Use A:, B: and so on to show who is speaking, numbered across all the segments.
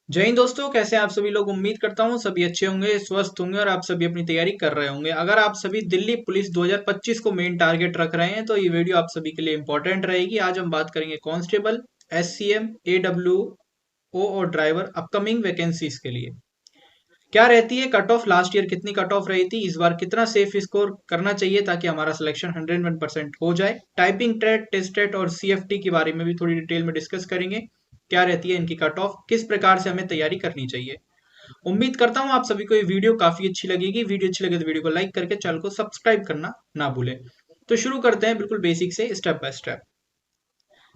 A: जय हिंद दोस्तों, कैसे हैं आप सभी लोग। उम्मीद करता हूँ सभी अच्छे होंगे, स्वस्थ होंगे और आप सभी अपनी तैयारी कर रहे होंगे। अगर आप सभी दिल्ली पुलिस 2025 को मेन टारगेट रख रहे हैं तो ये वीडियो आप सभी के लिए इंपॉर्टेंट रहेगी। आज हम बात करेंगे कांस्टेबल, एससीएम, एडब्ल्यू ओ और ड्राइवर अपकमिंग वैकेंसीज के लिए क्या रहती है कट ऑफ। लास्ट ईयर कितनी कट ऑफ रही थी, इस बार कितना सेफ स्कोर करना चाहिए ताकि हमारा सिलेक्शन 101% हो जाए। टाइपिंग टेट, टेस्ट टेट और सीएफटी के बारे में भी थोड़ी डिटेल में डिस्कस करेंगे। क्या रहती है इनकी कट ऑफ, किस प्रकार से हमें तैयारी करनी चाहिए। उम्मीद करता हूँ आप सभी को ये वीडियो काफी अच्छी लगेगी। वीडियो अच्छी लगे तो वीडियो को लाइक करके चैनल को सब्सक्राइब करना ना भूलें। तो शुरू करते हैं बिल्कुल बेसिक से, स्टेप बाय स्टेप।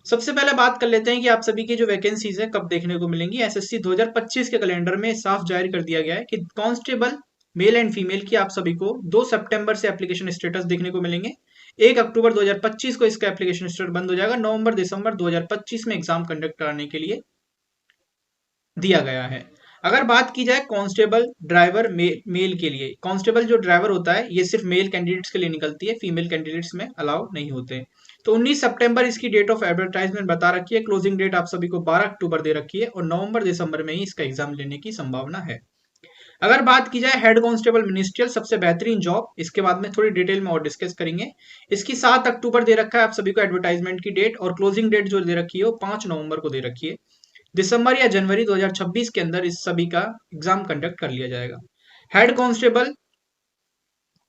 A: सबसे पहले बात कर लेते हैं कि आप सभी की जो वैकेंसीज है कब देखने को मिलेंगी। एसएससी 2025 के कैलेंडर में साफ जारी कर दिया गया है कि कांस्टेबल मेल एंड फीमेल की आप सभी को 2 सितंबर से एप्लीकेशन स्टेटस देखने को मिलेंगे। 1 अक्टूबर 2025 को इसका एप्लीकेशन स्टेटस बंद हो जाएगा। नवंबर दिसंबर 2025 में एग्जाम कंडक्ट कराने के लिए दिया गया है। अगर बात की जाए कांस्टेबल ड्राइवर मेल के लिए, कांस्टेबल जो ड्राइवर होता है ये सिर्फ मेल कैंडिडेट्स के लिए निकलती है, फीमेल कैंडिडेट्स में अलाउ नहीं होते। तो 19 सितंबर इसकी डेट ऑफ एडवर्टाइजमेंट बता रखी है। क्लोजिंग डेट आप सभी को 12 अक्टूबर दे रखी है और नवंबर दिसंबर में ही इसका एग्जाम लेने की संभावना है। अगर बात की जाए हेड कांस्टेबल मिनिस्ट्रियल, सबसे बेहतरीन जॉब, इसके बाद में थोड़ी डिटेल में और डिस्कस करेंगे। इसकी 7 अक्टूबर दे रखा है आप सभी को एडवर्टाइजमेंट की डेट, और क्लोजिंग डेट जो दे रखी है वो 5 नवंबर को दे रखी है। दिसंबर या जनवरी 2026 के अंदर इस सभी का एग्जाम कंडक्ट कर लिया जाएगा। हेड कांस्टेबल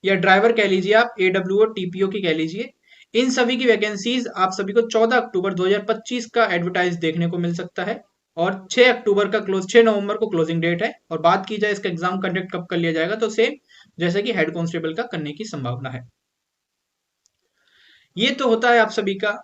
A: या ड्राइवर कह लीजिए, आप एडब्ल्यू और टीपीओ की कह लीजिए, इन सभी की वैकेंसीज आप सभी को 14 अक्टूबर 2025 का एडवर्टाइज देखने को मिल सकता है और 6 नवंबर को क्लोजिंग डेट है। और बात की जाए इसका एग्जाम कंडक्ट कब कर लिया जाएगा, तो सेम जैसे कि हेड कांस्टेबल का करने की संभावना है। ये तो होता है आप सभी का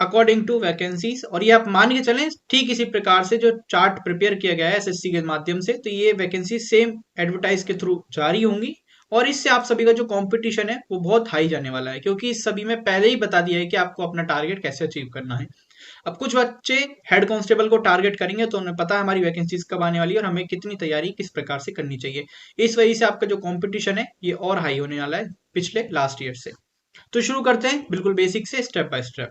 A: अकॉर्डिंग टू वैकेंसीज, और ये आप मान के चलें ठीक इसी प्रकार से जो चार्ट प्रिपेयर किया गया है एसएससी के माध्यम से, तो ये वैकेंसी सेम एडवर्टाइज के थ्रू जारी होंगी। और इससे आप सभी का जो कंपटीशन है वो बहुत हाई जाने वाला है, क्योंकि इस सभी में पहले ही बता दिया है कि आपको अपना टारगेट कैसे अचीव करना है। अब कुछ बच्चे हेड कांस्टेबल को टारगेट करेंगे तो उन्हें पता है हमारी वैकेंसीज कब आने वाली है और हमें कितनी तैयारी किस प्रकार से करनी चाहिए। इस वजह से आपका जो कंपटीशन है ये और हाई होने वाला है पिछले लास्ट ईयर से। तो शुरू करते हैं बिल्कुल बेसिक से, स्टेप बाय स्टेप।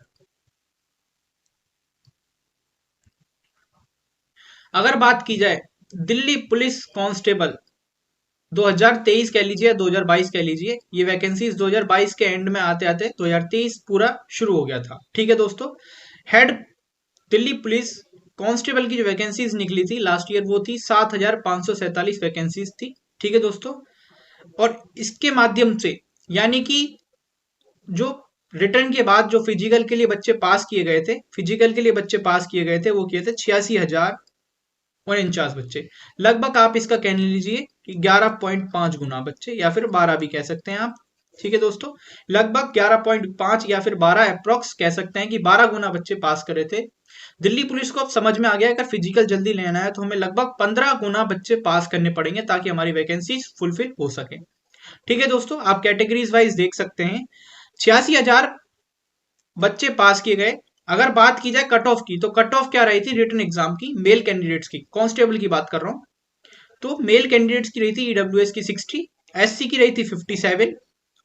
A: अगर बात की जाए दिल्ली पुलिस कांस्टेबल 2023 कह लीजिए, 2022 कह लीजिए, ये वैकेंसीज 2022 के एंड में आते आते 2023 पूरा शुरू हो गया था। ठीक है दोस्तों, हेड दिल्ली पुलिस कांस्टेबल की जो वैकेंसीज निकली थी लास्ट ईयर वो थी 7,547 वैकेंसीज थी। ठीक है दोस्तों, और इसके माध्यम से यानी कि जो रिटर्न के बाद जो फिजिकल के लिए बच्चे पास किए गए थे, फिजिकल के लिए बच्चे पास किए गए थे वो किए थे 86,049 बच्चे। लगभग आप इसका कह लीजिए कि 11.5 गुना बच्चे, या फिर 12 भी कह सकते हैं आप। ठीक है दोस्तों, लगभग 11.5 या फिर 12 अप्रोक्स कह सकते हैं कि 12 गुना बच्चे पास करे थे। दिल्ली पुलिस को अब समझ में आ गया, अगर फिजिकल जल्दी लेना है तो हमें लगभग 15 गुना बच्चे पास करने पड़ेंगे ताकि हमारी वैकेंसी फुलफिल हो सके। ठीक है दोस्तों, आप कैटेगरीज वाइज देख सकते हैं, 86,000 बच्चे पास किए गए। अगर बात की जाए कट ऑफ की, तो कट ऑफ क्या रही थी रिटन एग्जाम की मेल कैंडिडेट्स की, कांस्टेबल की बात कर रहा हूं, तो मेल कैंडिडेट्स की रही थी ईडब्ल्यूएस की 60, एससी की रही थी 57,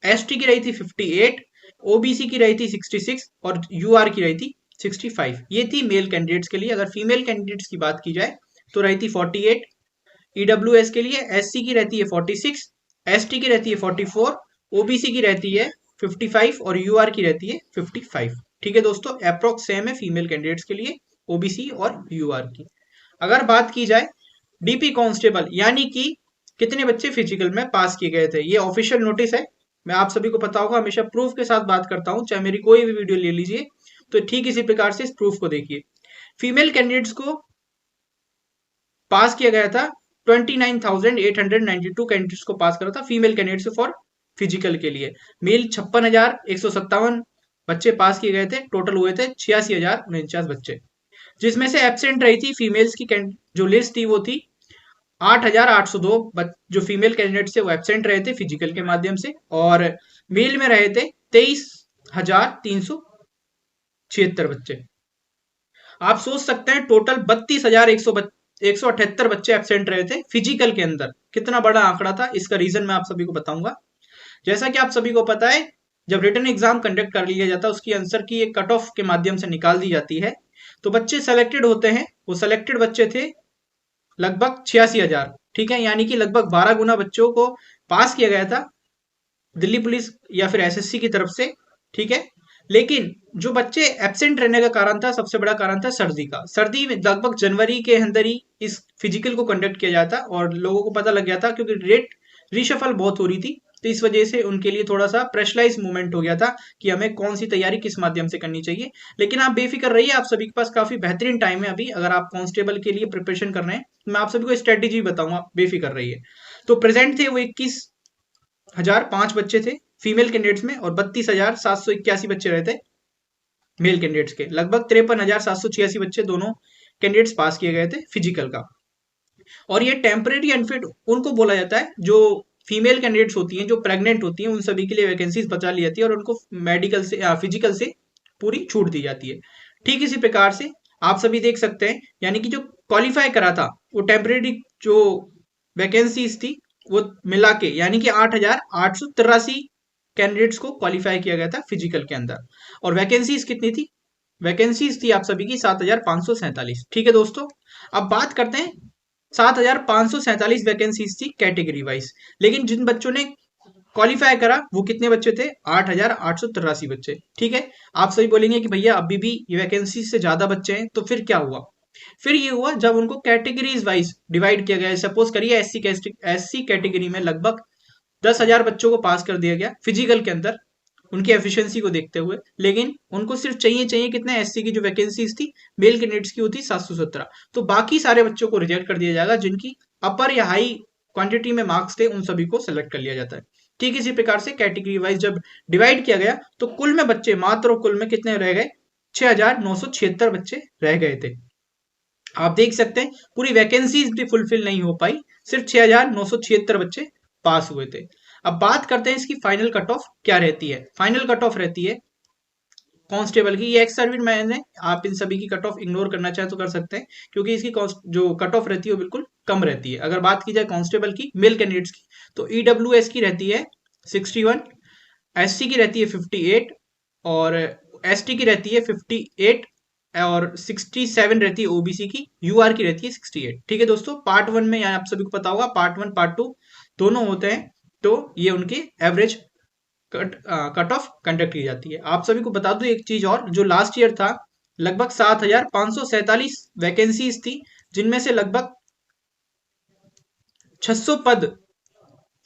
A: एसटी की रही थी 58, ओबीसी की रही थी 66 और यूआर की रही थी 65। ये थी मेल कैंडिडेट्स के लिए। अगर फीमेल कैंडिडेट्स की बात की जाए तो रही थी 48 ईडब्ल्यूएस के लिए, एससी की रहती है 46, एसटी की रहती है 44, ओबीसी की रहती है 55 और यूआर की रहती है 55। ठीक है दोस्तों, अप्रोक्स सेम है फीमेल कैंडिडेट्स के लिए ओबीसी और यूआर की। अगर बात की जाए डीपी कांस्टेबल, यानी कि कितने बच्चे फिजिकल में पास किए गए थे, ये ऑफिशियल नोटिस है। मैं आप सभी को पता होगा हमेशा प्रूफ के साथ बात करता हूं, चाहे मेरी कोई भी वीडियो ले लीजिए तो ठीक इसी प्रकार से इस प्रूफ को देखिए। फीमेल कैंडिडेट्स को पास किया गया था 29,892 कैंडिडेट्स को पास करा था फीमेल कैंडिडेट्स फॉर फिजिकल के लिए। मेल 56,157 बच्चे पास किए गए थे, टोटल हुए थे 86,049 बच्चे, जिसमें से एब्सेंट रही थी फीमेल्स की जो लिस्ट थी वो थी 8,802 जो फीमेल कैंडिडेट थे वो एब्सेंट रहे थे फिजिकल के माध्यम से, और मेल में रहे थे 23,376 बच्चे। आप सोच सकते हैं टोटल 32,178 बच्चे एब्सेंट रहे थे फिजिकल के अंदर। कितना बड़ा आंकड़ा था, इसका रीजन मैं आप सभी को बताऊंगा। जैसा कि आप सभी को पता है, जब रिटन एग्जाम कंडक्ट कर लिया जाता है उसकी आंसर की एक कट ऑफ के माध्यम से निकाल दी जाती है, तो बच्चे सेलेक्टेड होते हैं। वो सेलेक्टेड बच्चे थे लगभग 86,000, ठीक है, यानी कि लगभग 12 गुना बच्चों को पास किया गया था दिल्ली पुलिस या फिर एसएससी की तरफ से, ठीक है। लेकिन जो बच्चे एब्सेंट रहने का कारण था, सबसे बड़ा कारण था सर्दी का। सर्दी में लगभग जनवरी के अंदर ही इस फिजिकल को कंडक्ट किया जाता और लोगों को पता लग गया था, क्योंकि रेट रिशफल बहुत हो रही थी, तो इस वजह से उनके लिए थोड़ा सा प्रेशराइज मूवमेंट हो गया था कि हमें कौन सी तैयारी किस माध्यम से करनी चाहिए। लेकिन आप बेफिक्र रहिए, आप सभी के पास काफी बेहतरीन टाइम है अभी, अगर आप कांस्टेबल के लिए प्रिपरेशन कर रहे हैं। मैं आप सभी को स्ट्रेटेजी बताऊंगा, बेफिक्र रहिए। तो प्रेजेंट थे वो 21,005 बच्चे थे फीमेल कैंडिडेट्स में, और 32,781 बच्चे रहे थे मेल कैंडिडेट्स के। लगभग 53,786 बच्चे दोनों कैंडिडेट्स पास किए गए थे फिजिकल का। और ये टेम्परेरी अनफिट उनको बोला जाता है जो फीमेल कैंडिडेट्स होती हैं, जो प्रेग्नेंट होती हैं, उन सभी के लिए वैकेंसीज बचा ली जाती है और उनको मेडिकल से या फिजिकल से पूरी छूट दी जाती है। ठीक इसी प्रकार से आप सभी देख सकते हैं, यानी कि जो क्वालिफाई करा था वो टेम्परेरी जो वैकेंसीज थी वो मिला के, यानी कि 8,883 कैंडिडेट्स को क्वालिफाई किया गया था फिजिकल के अंदर। और वैकेंसीज कितनी थी? वैकेंसीज थी आप सभी की 7,547, ठीक है दोस्तों। अब बात करते हैं, 7,547 वैकेंसीज थी कैटेगरी वाइज, लेकिन जिन बच्चों ने क्वालिफाई करा वो कितने बच्चे थे? 8,883 बच्चे, ठीक है। आप सभी बोलेंगे कि भैया अभी भी ये वैकेंसी से ज्यादा बच्चे हैं, तो फिर क्या हुआ? फिर ये हुआ जब उनको कैटेगरीज वाइज डिवाइड किया गया। सपोज करिए एससी कैटेगरी में लगभग 10,000 बच्चों को पास कर दिया गया फिजिकल के अंदर उनकी एफिशिएंसी को देखते हुए, लेकिन उनको सिर्फ चाहिए कितने एससी की जो वैकेंसीज थी मेल कैंडिडेट्स की होती 717, तो बाकी सारे बच्चों को रिजेक्ट कर दिया जाएगा जिनकी अपर या हाई क्वांटिटी में मार्क्स थे, उन सभी को सिलेक्ट कर लिया जाता है। ठीक इसी प्रकार से कैटेगरी वाइज जब डिवाइड किया गया तो कुल में बच्चे मात्र कुल में कितने रह गए? 6,976 बच्चे रह गए थे। आप देख सकते हैं पूरी वैकेंसीज भी फुलफिल नहीं हो पाई, सिर्फ 6,976 बच्चे पास हुए थे। अब बात करते हैं इसकी फाइनल कट ऑफ क्या रहती है। फाइनल कट ऑफ रहती है कांस्टेबल की, ये एक्स सर्विस मैन है, आप इन सभी की कट ऑफ इग्नोर करना चाहे तो कर सकते हैं, क्योंकि इसकी जो कट ऑफ रहती है वो बिल्कुल कम रहती है। अगर बात की जाए कांस्टेबल की मेल कैंडिडेट्स की, तो ईडब्ल्यूएस की रहती है 61, एससी की रहती है 58, और एसटी की रहती है 58, और 67 रहती है ओबीसी की, यूआर की रहती है 68। ठीक है दोस्तों, पार्ट 1 में यहाँ आप सभी को पता होगा पार्ट 1 पार्ट 2 दोनों होते हैं, तो ये उनके एवरेज कट ऑफ कंडक्ट की जाती है। आप सभी को बता दूं एक चीज और, जो लास्ट ईयर था लगभग 7,547 वैकेंसीज थी, जिनमें से लगभग 600 पद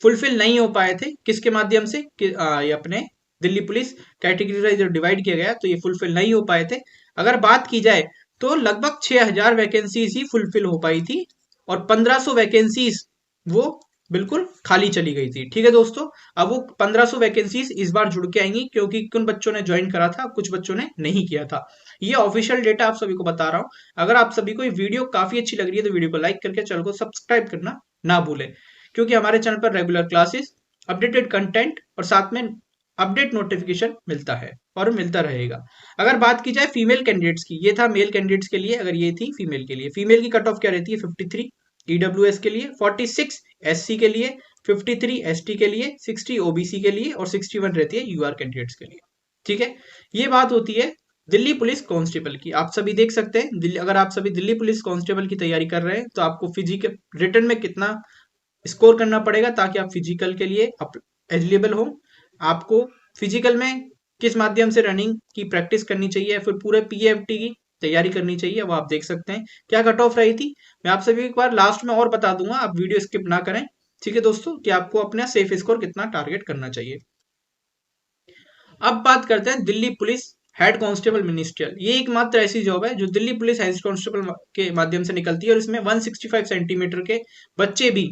A: फुलफिल नहीं हो पाए थे। किसके माध्यम से ये अपने दिल्ली पुलिस कैटेगरी जो डिवाइड किया गया तो ये फुलफिल नहीं हो पाए थे। अगर बात की जाए तो लगभग 6,000 वैकेंसीज ही फुलफिल हो पाई थी, और 1,500 वैकेंसीज वो बिल्कुल खाली चली गई थी। ठीक है दोस्तों, अब वो 1,500 वैकेंसीज इस बार जुड़ के आएंगी, क्योंकि कुछ बच्चों ने ज्वाइन करा था, कुछ बच्चों ने नहीं किया था। ये ऑफिशियल डेटा आप सभी को बता रहा हूँ। अगर आप सभी को ये वीडियो काफी अच्छी लग रही है तो वीडियो को लाइक करके चैनल को सब्सक्राइब करना ना भूलें, क्योंकि हमारे चैनल पर रेगुलर क्लासेस, अपडेटेड कंटेंट और साथ में अपडेट नोटिफिकेशन मिलता है और मिलता रहेगा। अगर बात की जाए फीमेल कैंडिडेट्स की, ये था मेल कैंडिडेट्स के लिए, अगर ये थी फीमेल के लिए, फीमेल की कट ऑफ क्या रहती है? 53 ईडब्ल्यूएस के लिए, 46 एससी के लिए, 53 एसटी के लिए, 60 ओबीसी के लिए, और 61 रहती है यूआर कैंडिडेट्स के लिए। ठीक है, ये बात होती है दिल्ली पुलिस कांस्टेबल की। आप सभी देख सकते हैं दिल्ली, अगर आप सभी दिल्ली पुलिस कांस्टेबल की तैयारी कर रहे हैं तो आपको फिजिकल रिटर्न में कितना स्कोर करना पड़ेगा ताकि आप फिजिकल के लिए एलिजिबल हो। आपको फिजिकल में किस माध्यम से रनिंग की प्रैक्टिस करनी चाहिए, फिर पूरे पीएफटी की तैयारी करनी चाहिए, वो आप देख सकते हैं क्या कट ऑफ रही थी। मैं आप सभी एक बार लास्ट में और बता दूंगा, आप वीडियो स्किप ना करें। ठीक है दोस्तों, कि आपको अपना सेफ स्कोर कितना टारगेट करना चाहिए। अब बात करते हैं Delhi police head constable ministerial. ये एकमात्र ऐसी जॉब है जो दिल्ली पुलिस हेड कांस्टेबल के माध्यम से निकलती है, और इसमें 165 सेंटीमीटर के बच्चे भी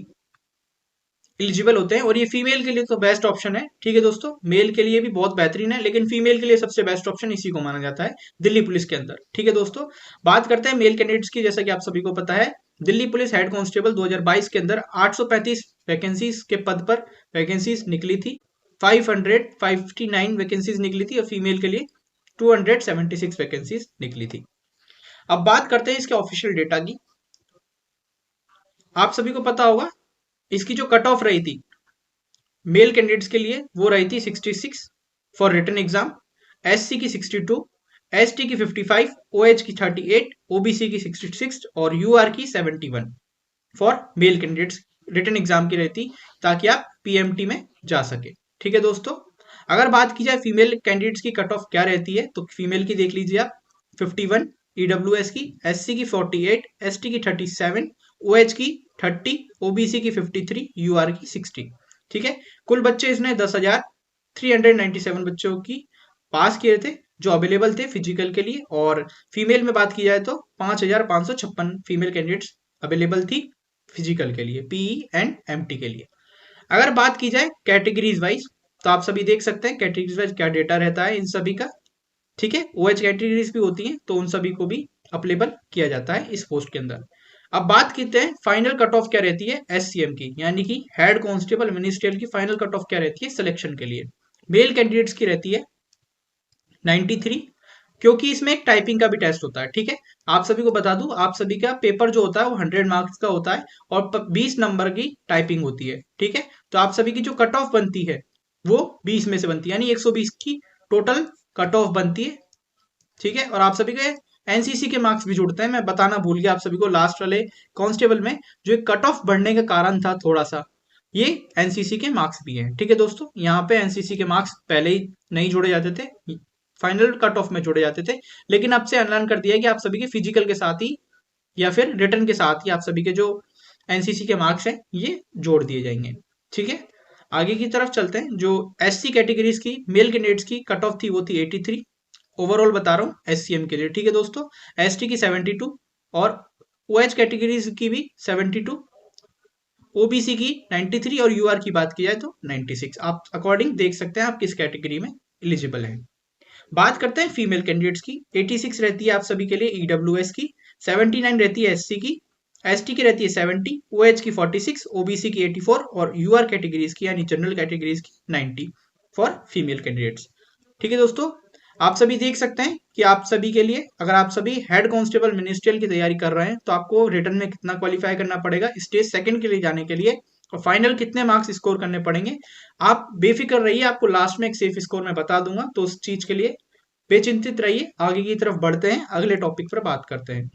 A: एलिजिबल होते हैं, और ये फीमेल के लिए तो बेस्ट ऑप्शन है। ठीक है दोस्तों, मेल के लिए भी बहुत बेहतरीन है, लेकिन फीमेल के लिए सबसे बेस्ट ऑप्शन इसी को माना जाता है दिल्ली पुलिस के अंदर। ठीक है दोस्तों, बात करते हैं मेल कैंडिडेट्स की। जैसा कि आप सभी को पता है दिल्ली पुलिस हेड कांस्टेबल 2022 के अंदर 835 वैकेंसीज के पद पर वैकेंसीज निकली थी, 559 वैकेंसीज निकली थी, और फीमेल के लिए 276 वैकेंसीज निकली थी। अब बात करते हैं इसके ऑफिशियल डेटा की। आप सभी को पता होगा इसकी जो कट ऑफ रही थी मेल कैंडिडेट्स के लिए वो रही थी 66 फॉर रिटन एग्जाम, एससी की 62, एसटी की 55, ओएच की 38, ओबीसी की 66 और यूआर की 71। For male candidates written exam की रहती, ताकि आप पीएमटी में जा सके। ठीक है दोस्तों, अगर बात की जाए फीमेल कैंडिडेट्स की कट ऑफ क्या रहती है, तो फीमेल की देख लीजिए आप 51, ईडब्ल्यूएस की, एससी की 48, एसटी की 37, ओएच की 30, ओबीसी की 53, यूआर की 60। ठीक है, कुल बच्चे इसने 10,397 बच्चों की पास किए थे जो अवेलेबल थे फिजिकल के लिए, और फीमेल में बात की जाए तो 5,556 फीमेल कैंडिडेट्स अवेलेबल थी फिजिकल के लिए, पीई एंड एमटी के लिए। अगर बात की जाए कैटेगरीज वाइज, तो आप सभी देख सकते हैं कैटेगरीज वाइज क्या डेटा रहता है इन सभी का। ठीक है, ओएच कैटेगरीज भी होती हैं, तो उन सभी को भी अवेलेबल किया जाता है इस पोस्ट के अंदर। अब बात करते हैं फाइनल कट ऑफ क्या रहती है एससीएम की, यानी कि हेड कांस्टेबल मिनिस्ट्रियल की फाइनल कट ऑफ क्या रहती है सिलेक्शन के लिए। मेल कैंडिडेट्स की रहती है 93, क्योंकि इसमें एक टाइपिंग का भी टेस्ट होता है। ठीक है, आप सभी को बता दूं, आप सभी का पेपर जो होता है वो 100 मार्क्स का होता है और 20 नंबर की टाइपिंग होती है। ठीक है, तो आप सभी की जो कट ऑफ बनती है वो 20 में से बनती है, यानी 120 की टोटल कट ऑफ बनती है। ठीक है, और आप सभी के एनसीसी के मार्क्स भी जुड़ते हैं। मैं बताना भूल गया आप सभी को लास्ट वाले कांस्टेबल में जो एक कट ऑफ बढ़ने का कारण था थोड़ा सा, ये एनसीसी के मार्क्स भी हैं। ठीक है दोस्तों, यहाँ पे एनसीसी के मार्क्स पहले ही नहीं जोड़े जाते थे, फाइनल कट ऑफ में जोड़े जाते थे, लेकिन अब से ऐलान कर दिया है कि आप सभी के फिजिकल के साथ ही या फिर रिटर्न के साथ ही आप सभी के जो एनसीसी के मार्क्स हैं ये जोड़ दिए जाएंगे। ठीक है, आगे की तरफ चलते हैं। जो एससी कैटेगरीज की मेल कैंडिडेट्स की कट ऑफ थी वो थी 83, ओवरऑल बता रहा हूँ एससीएम के लिए। ठीक है दोस्तों, एसटी की 72 और ओएच कैटेगरीज की भी 72, ओबीसी की 93 और यूआर की बात की जाए तो 96। आप अकॉर्डिंग देख सकते हैं आप किस कैटेगरी में एलिजिबल हैं। बात करते हैं फीमेल कैंडिडेट्स की, 86 रहती है आप सभी के लिए ईडब्ल्यूएस की, 79 रहती है एससी की, एसटी की रहती है 70, ओएच की 46, ओबीसी की 84 और यूआर कैटेगरीज की यानी जनरल कैटेगरीज की 90 फॉर फीमेल कैंडिडेट्स। ठीक है दोस्तों, आप सभी देख सकते हैं कि आप सभी के लिए अगर आप सभी हेड कांस्टेबल मिनिस्ट्रियल की तैयारी कर रहे हैं तो आपको रिटर्न में कितना क्वालिफाई करना पड़ेगा स्टेज सेकंड के लिए जाने के लिए, और फाइनल कितने मार्क्स स्कोर करने पड़ेंगे। आप बेफिक्र रहिए, आपको लास्ट में एक सेफ स्कोर मैं बता दूंगा, तो उस चीज के लिए बेचिंतित रहिए। आगे की तरफ बढ़ते हैं, अगले टॉपिक पर बात करते हैं।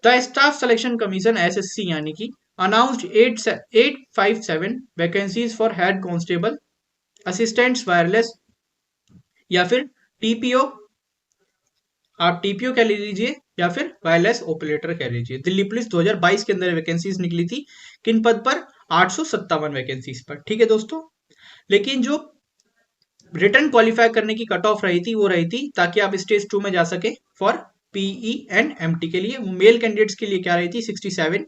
A: The staff selection commission SSC यानी कि announced 857 vacancies for head constable, assistants wireless या फिर टीपीओ, आप टीपीओ कह लीजिए या फिर वायरलेस ऑपरेटर कह लीजिए। दिल्ली पुलिस 2022 के अंदर वैकेंसीज निकली थी, किन पद पर 857 वैकेंसीज पर। ठीक है दोस्तों, लेकिन जो रिटर्न क्वालिफाई करने की कट ऑफ रही थी वो रही थी ताकि आप स्टेज 2 में जा सके फॉर पीई एंड एमटी के लिए। मेल कैंडिडेट्स के लिए क्या रही थी 67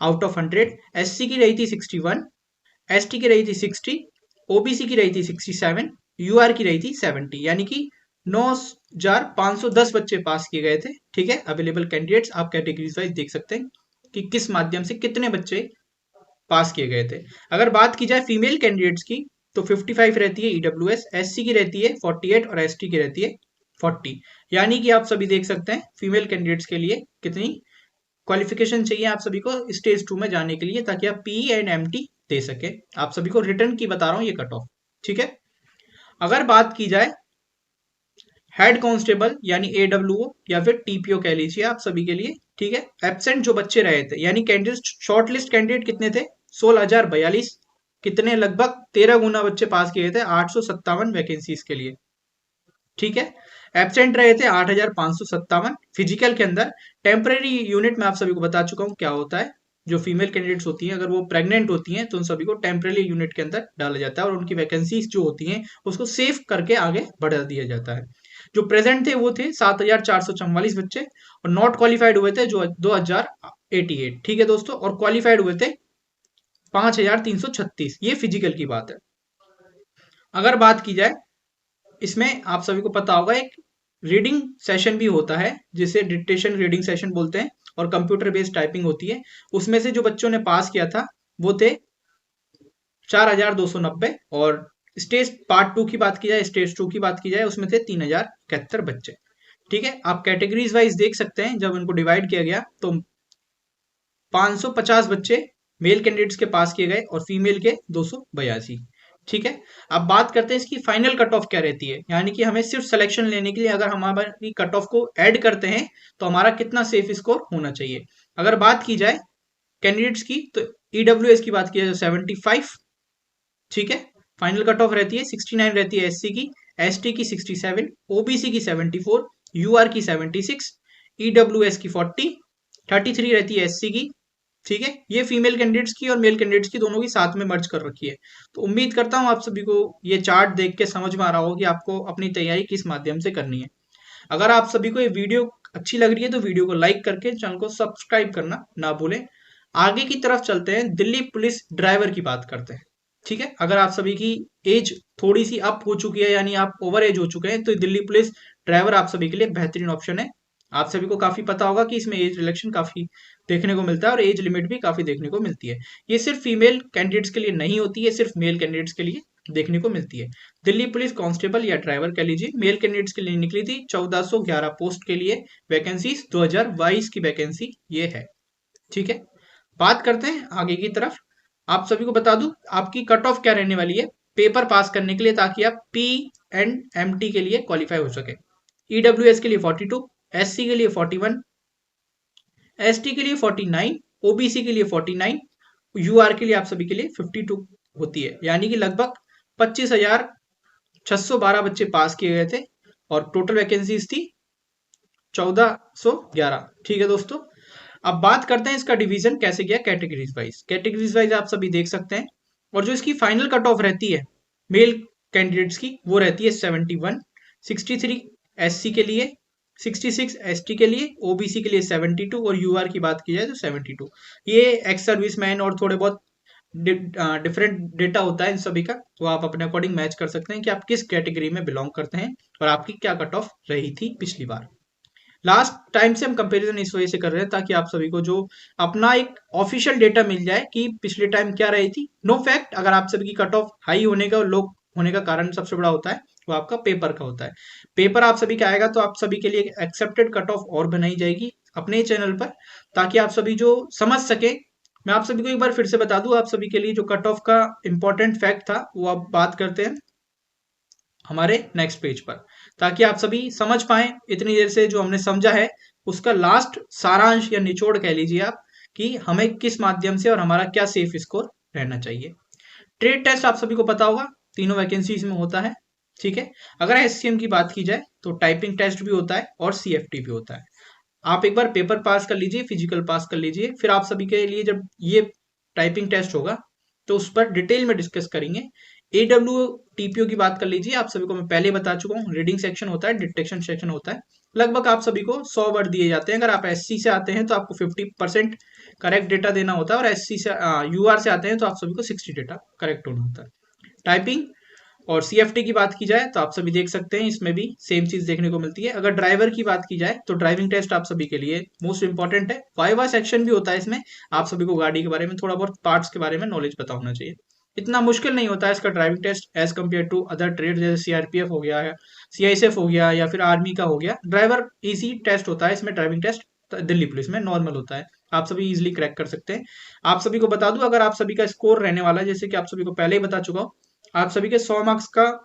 A: आउट ऑफ 100, एससी की रही थी 61, एसटी की रही थी 60, ओबीसी की रही थी 67, यूआर की रही थी 70, यानी कि 9,510 बच्चे पास किए गए थे। ठीक है, अवेलेबल कैंडिडेट्स आप कैटेगरीज वाइज देख सकते हैं कि किस माध्यम से कितने बच्चे पास किए गए थे। अगर बात की जाए फीमेल कैंडिडेट्स की तो 55 रहती है ईडब्ल्यूएस, एससी की रहती है 48 और एसटी की रहती है 40, यानी कि आप सभी देख सकते हैं फीमेल कैंडिडेट्स के लिए कितनी क्वालिफिकेशन चाहिए आप सभी को स्टेज 2 में जाने के लिए ताकि आप पी एंड एमटी दे सके। आप सभी को रिटर्न की बता रहा हूं ये कट ऑफ। ठीक है, अगर बात की जाए हेड कांस्टेबल यानी एडब्ल्यूओ या फिर टीपीओ कह लीजिए आप सभी के लिए। ठीक है, एब्सेंट जो बच्चे रहे थे यानी कैंडिडेट शॉर्टलिस्ट कैंडिडेट कितने थे 16,042, कितने लगभग 13 गुना बच्चे पास किए थे 857 वैकेंसीज के लिए। ठीक है, एब्सेंट रहे थे 8,557 फिजिकल के अंदर। टेम्परेरी यूनिट में आप सभी को बता चुका हूं क्या होता है। जो फीमेल कैंडिडेट्स होती हैं अगर वो प्रेग्नेंट होती हैं तो उन सभी को टेम्परेरी यूनिट के अंदर डाला जाता है और उनकी वैकेंसीज जो होती हैं उसको सेव करके आगे बढ़ा दिया जाता है। जो प्रेजेंट थे वो थे 7,444 बच्चे और नॉट क्वालिफाइड हुए थे जो 2,088। ठीक है दोस्तों, और क्वालिफाइड हुए थे 5,336। ये फिजिकल की बात है। अगर बात की जाए इसमें आप सभी को पता होगा एक रीडिंग सेशन भी होता है जिसे डिक्टेशन रीडिंग सेशन बोलते हैं और कंप्यूटर बेस्ड टाइपिंग होती है। उसमें से जो बच्चों ने पास किया था वो थे 4,290 और स्टेज पार्ट 2 की बात की जाए स्टेज 2 की बात की जाए उसमें थे 3,071 बच्चे। ठीक है, आप कैटेगरीज वाइज देख सकते हैं जब इनको डिवाइड किया गया तो 550 बच्चे मेल कैंडिडेट्स के पास किए गए और फीमेल के 282। ठीक है, अब बात करते हैं इसकी फाइनल कट ऑफ क्या रहती है, यानी कि हमें सिर्फ सिलेक्शन लेने के लिए अगर हमारी कट ऑफ को ऐड करते हैं तो हमारा कितना सेफ स्कोर होना चाहिए। अगर बात की जाए कैंडिडेट्स की, तो ईडब्ल्यूएस की बात की जाए तो 75, ठीक है। फाइनल कट ऑफ रहती है 69 रहती है एससी की, एसटी की 67, ओबीसी की 74, यूआर की 76, ईडब्ल्यूएस की 40, 33 रहती है एससी की, ठीक है। ये फीमेल कैंडिडेट्स की और मेल कैंडिडेट्स की दोनों की साथ में मर्ज कर रखी है। तो उम्मीद करता हूं आप सभी को ये चार्ट देख के समझ में आ रहा हो कि आपको अपनी तैयारी किस माध्यम से करनी है। अगर आप सभी को ये वीडियो अच्छी लग रही है तो वीडियो को लाइक करके चैनल को सब्सक्राइब करना ना भूलें। आगे की तरफ चलते हैं, दिल्ली पुलिस ड्राइवर की बात करते हैं, ठीक है। अगर आप सभी की एज थोड़ी सी अप हो चुकी है, यानी आप ओवर एज हो चुके हैं, तो दिल्ली पुलिस ड्राइवर आप सभी के लिए बेहतरीन ऑप्शन है। आप सभी को काफी पता होगा कि इसमें एज रिलेक्शन काफी देखने को मिलता है और एज लिमिट भी काफी देखने को मिलती है। ये सिर्फ फीमेल कैंडिडेट्स के लिए नहीं होती है, सिर्फ मेल कैंडिडेट्स के लिए देखने को मिलती है। दिल्ली पुलिस कांस्टेबल या ड्राइवर कह लीजिए, मेल कैंडिडेट्स के लिए निकली थी 1411 पोस्ट के लिए वैकेंसीज, 2022 की वैकेंसी ये है, ठीक है। बात करते हैं आगे की तरफ। आप सभी को बता दूं आपकी कट ऑफ क्या रहने वाली है पेपर पास करने के लिए, ताकि आप पी एंड एम टी के लिए क्वालिफाई हो सके। ईडब्ल्यूएस के लिए 42, एससी के लिए 41, एसटी के लिए 49, ओबीसी के लिए 49, यूआर के लिए आप सभी के लिए 52 होती है। यानी कि लगभग 25,612 बच्चे पास किए गए थे और टोटल वैकेंसीज थी 1411, ठीक है दोस्तों। अब बात करते हैं इसका डिवीजन कैसे किया कैटेगरीज वाइज। कैटेगरीज वाइज आप सभी देख सकते हैं, और जो इसकी फाइनल कट ऑफ रहती है मेल कैंडिडेट्स की वो रहती है 71, 63 एससी के लिए, 66 एसटी के लिए, ओबीसी के लिए 72 और यूआर की बात की जाए तो 72। ये एक्स सर्विसमैन और थोड़े बहुत डिफरेंट डेटा होता है इन सभी का, वो आप अपने अकॉर्डिंग मैच कर सकते हैं कि आप किस कैटेगरी में बिलोंग करते हैं और आपकी क्या कट ऑफ रही थी पिछली बार। लास्ट टाइम से हम कंपैरिजन इस वजह से कर रहे हैं ताकि आप सभी को जो अपना एक ऑफिशियल डेटा मिल जाए कि पिछले टाइम क्या रही थी। नो फैक्ट, अगर आप सभी की कट ऑफ हाई होने का और लो होने का कारण सबसे बड़ा होता है वो आपका पेपर का होता है। पेपर आप सभी का आएगा तो आप सभी के लिए एक्सेप्टेड कट ऑफ और बनाई जाएगी अपने चैनल पर, ताकि आप सभी जो समझ सके। मैं आप सभी को एक बार फिर से बता दूं, आप सभी के लिए जो कट ऑफ का इंपॉर्टेंट फैक्ट था वो आप बात करते हैं हमारे नेक्स्ट पेज पर, ताकि आप सभी समझ पाए इतनी देर से जो हमने समझा है उसका लास्ट सारांश या निचोड़ कह लीजिए आप, कि हमें किस माध्यम से और हमारा क्या सेफ स्कोर रहना चाहिए। ट्रेड टेस्ट आप सभी को पता होगा तीनों वैकेंसीज में होता है, ठीक है। अगर एससीएम की बात की जाए तो टाइपिंग टेस्ट भी होता है और सीएफटी भी होता है। आप एक बार पेपर पास कर लीजिए, फिजिकल पास कर लीजिए, फिर आप सभी के लिए जब ये टाइपिंग टेस्ट होगा तो उस पर डिटेल में डिस्कस करेंगे। एडब्ल्यू टीपीओ की बात कर लीजिए, आप सभी को मैं पहले बता चुका हूँ, रीडिंग सेक्शन होता है, डिटेक्शन सेक्शन होता है। लगभग आप सभी को 100 वर्ड दिए जाते हैं। अगर आप एससी से आते हैं तो आपको 50% करेक्ट डेटा देना होता है, और एससी से यूआर से आते हैं तो आप सभी को 60 डेटा करेक्ट होना होता है। टाइपिंग और सीएफटी की बात की जाए तो आप सभी देख सकते हैं इसमें भी सेम चीज देखने को मिलती है। अगर ड्राइवर की बात की जाए तो ड्राइविंग टेस्ट आप सभी के लिए मोस्ट इंपॉर्टेंट है। वाइवा सेक्शन भी होता है इसमें, आप सभी को गाड़ी के बारे में थोड़ा बहुत पार्ट्स के बारे में नॉलेज पता होना चाहिए। इतना मुश्किल नहीं होता है इसका driving test as compare to other trade, जैसे सीआरपीएफ हो गया है, सीआईएसएफ हो गया या फिर आर्मी का हो गया। ड्राइवर इजी टेस्ट होता है, इसमें ड्राइविंग टेस्ट दिल्ली पुलिस में नॉर्मल होता है, आप सभी इजिली क्रैक कर सकते हैं। आप सभी को बता दूं, अगर आप सभी का स्कोर रहने वाला है, जैसे कि आप सभी को पहले ही बता चुका हूं, आप सभी के 100 मार्क्स का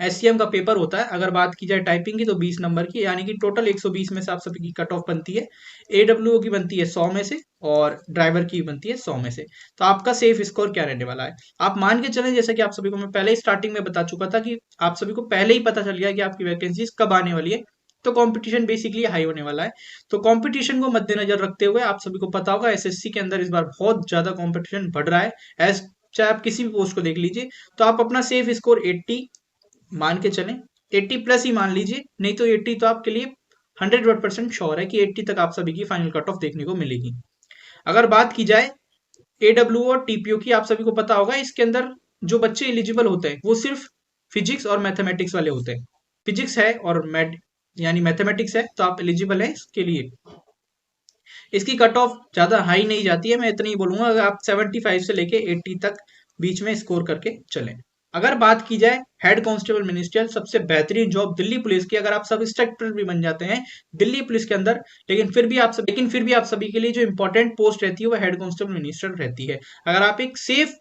A: एससीएम का पेपर होता है। अगर बात की जाए टाइपिंग की तो 20 नंबर की, यानी कि टोटल 120 में से आप सभी की कट ऑफ बनती है। एडब्ल्यू की बनती है 100 में से और ड्राइवर की बनती है 100 में से। तो आपका सेफ स्कोर क्या रहने वाला है, आप मान के चलें, जैसे कि आप सभी को मैं पहले ही स्टार्टिंग में बता चुका था कि आप सभी को पहले ही पता चल गया कि आपकी वैकेंसीज कब आने वाली है, तो कंपटीशन बेसिकली हाई होने वाला है। तो कंपटीशन को मद्देनजर रखते हुए आप सभी को पता होगा एसएससी के अंदर इस बार बहुत ज्यादा कंपटीशन बढ़ रहा है। एज चाहे आप किसी भी पोस्ट को देख लीजिए, तो आप अपना सेफ स्कोर 80 मान के चलें, 80 प्लस ही मान लीजिए, नहीं तो 80 तो आपके लिए 100% श्योर है कि 80 तक आप सभी की फाइनल कट ऑफ देखने को मिलेगी। अगर बात की जाए एडब्ल्यू और टीपीओ की, आप सभी को पता होगा इसके अंदर जो बच्चे एलिजिबल होते हैं वो सिर्फ फिजिक्स और मैथमेटिक्स वाले होते हैं। फिजिक्स है और मैथ यानी मैथमेटिक्स है तो आप एलिजिबल हैं इसके लिए। इसकी कट ऑफ ज्यादा हाई नहीं जाती है, मैं इतना ही बोलूंगा, अगर आप 75 से लेके 80 तक बीच में स्कोर करके चलें। अगर बात की जाए हेड कांस्टेबल मिनिस्ट्रियल, सबसे बेहतरीन जॉब दिल्ली पुलिस की, अगर आप सब इंस्पेक्टर भी बन जाते हैं दिल्ली पुलिस के अंदर, लेकिन फिर भी आप सभी के लिए जो इंपॉर्टेंट पोस्ट रहती है वो हेड कांस्टेबल मिनिस्टर रहती है। अगर आप एक सेफ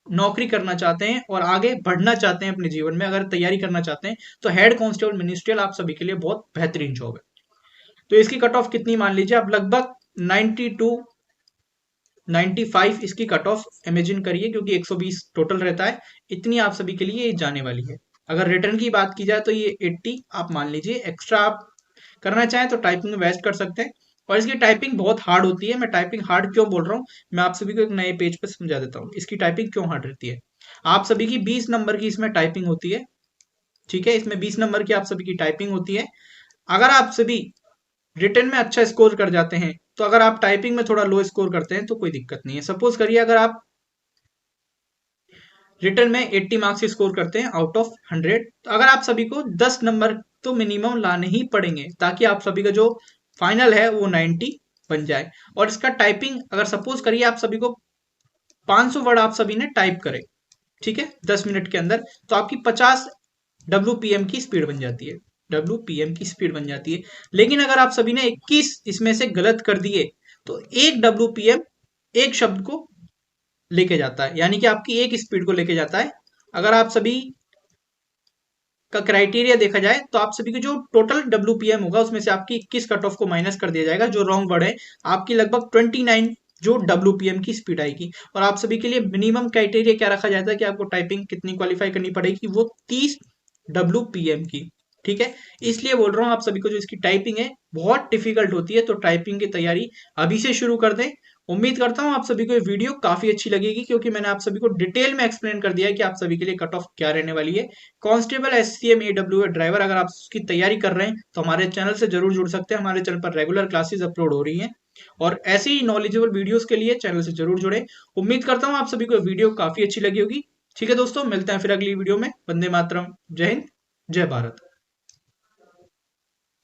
A: नौकरी करना चाहते हैं और आगे बढ़ना चाहते हैं अपने जीवन में, अगर तैयारी करना चाहते हैं, तो हेड कांस्टेबल मिनिस्ट्रियल आप सभी के लिए बहुत बेहतरीन जॉब है। तो इसकी कट ऑफ कितनी मान लीजिए आप, लगभग 92 95 इसकी कट ऑफ इमेजिन करिए, क्योंकि 120 टोटल रहता है, इतनी आप सभी के लिए ये जाने वाली है। अगर रिटर्न की बात की जाए तो ये 80 आप मान लीजिए। एक्स्ट्रा आप करना चाहें तो टाइपिंग में वेस्ट कर सकते हैं, और इसकी टाइपिंग बहुत हार्ड होती है। मैं टाइपिंग हार्ड क्यों बोल रहा हूँ, मैं आप सभी को एक नए पेज पे समझा देता हूँ इसकी टाइपिंग क्यों हार्ड रहती है। आप सभी की 20 नंबर की इसमें टाइपिंग होती है, ठीक है, इसमें 20 नंबर की आप सभी की टाइपिंग होती है। अगर आप सभी रिटर्न में अच्छा स्कोर कर जाते हैं, तो अगर आप टाइपिंग में थोड़ा लो स्कोर करते हैं तो कोई दिक्कत नहीं है। सपोज करिए अगर आप रिटर्न में 80 मार्क्स स्कोर करते हैं आउट ऑफ 100, तो अगर आप सभी को 10 नंबर तो मिनिमम लाने ही पड़ेंगे, ताकि आप सभी का जो फाइनल है वो 90 बन जाए। और इसका टाइपिंग अगर सपोज करिए आप सभी को 500 वर्ड आप सभी ने टाइप करे, ठीक है, 10 मिनट के अंदर, तो आपकी 50 WPM की स्पीड बन जाती है, WPM की स्पीड बन जाती है। लेकिन अगर आप सभी ने 21 इसमें से गलत कर दिए, तो एक WPM एक शब्द को लेके जाता है, यानी कि आपकी एक स्पीड को लेके जाता है। अगर आप सभी का क्राइटेरिया देखा जाए तो आप सभी को जो टोटल WPM होगा उसमें से आपकी 21 कट ऑफ को माइनस कर दिया जाएगा, जो रॉन्ग वर्ड है आपकी लगभग 29 जो WPM की स्पीड आएगी। और आप सभी के लिए मिनिमम क्राइटेरिया क्या रखा जाता है कि आपको टाइपिंग कितनी क्वालिफाई करनी पड़ेगी, वो 30 WPM की, ठीक है। इसलिए बोल रहा हूँ आप सभी को जो इसकी टाइपिंग है बहुत डिफिकल्ट होती है, तो टाइपिंग की तैयारी अभी से शुरू कर दें। उम्मीद करता हूँ आप सभी को ये वीडियो काफी अच्छी लगेगी, क्योंकि मैंने आप सभी को डिटेल में एक्सप्लेन कर दिया है कि आप सभी के लिए कट ऑफ क्या रहने वाली है। कांस्टेबल SCM AWA ड्राइवर अगर आप उसकी तैयारी कर रहे हैं तो हमारे चैनल से जरूर जुड़ सकते हैं। हमारे चैनल पर रेगुलर क्लासेस अपलोड हो रही हैं, और ऐसी ही नॉलेजेबल वीडियोस के लिए चैनल से जरूर जुड़े। उम्मीद करता हूँ आप सभी को वीडियो काफी अच्छी लगी होगी। ठीक है दोस्तों, मिलते हैं फिर अगली वीडियो में। वंदे मातरम, जय हिंद, जय भारत।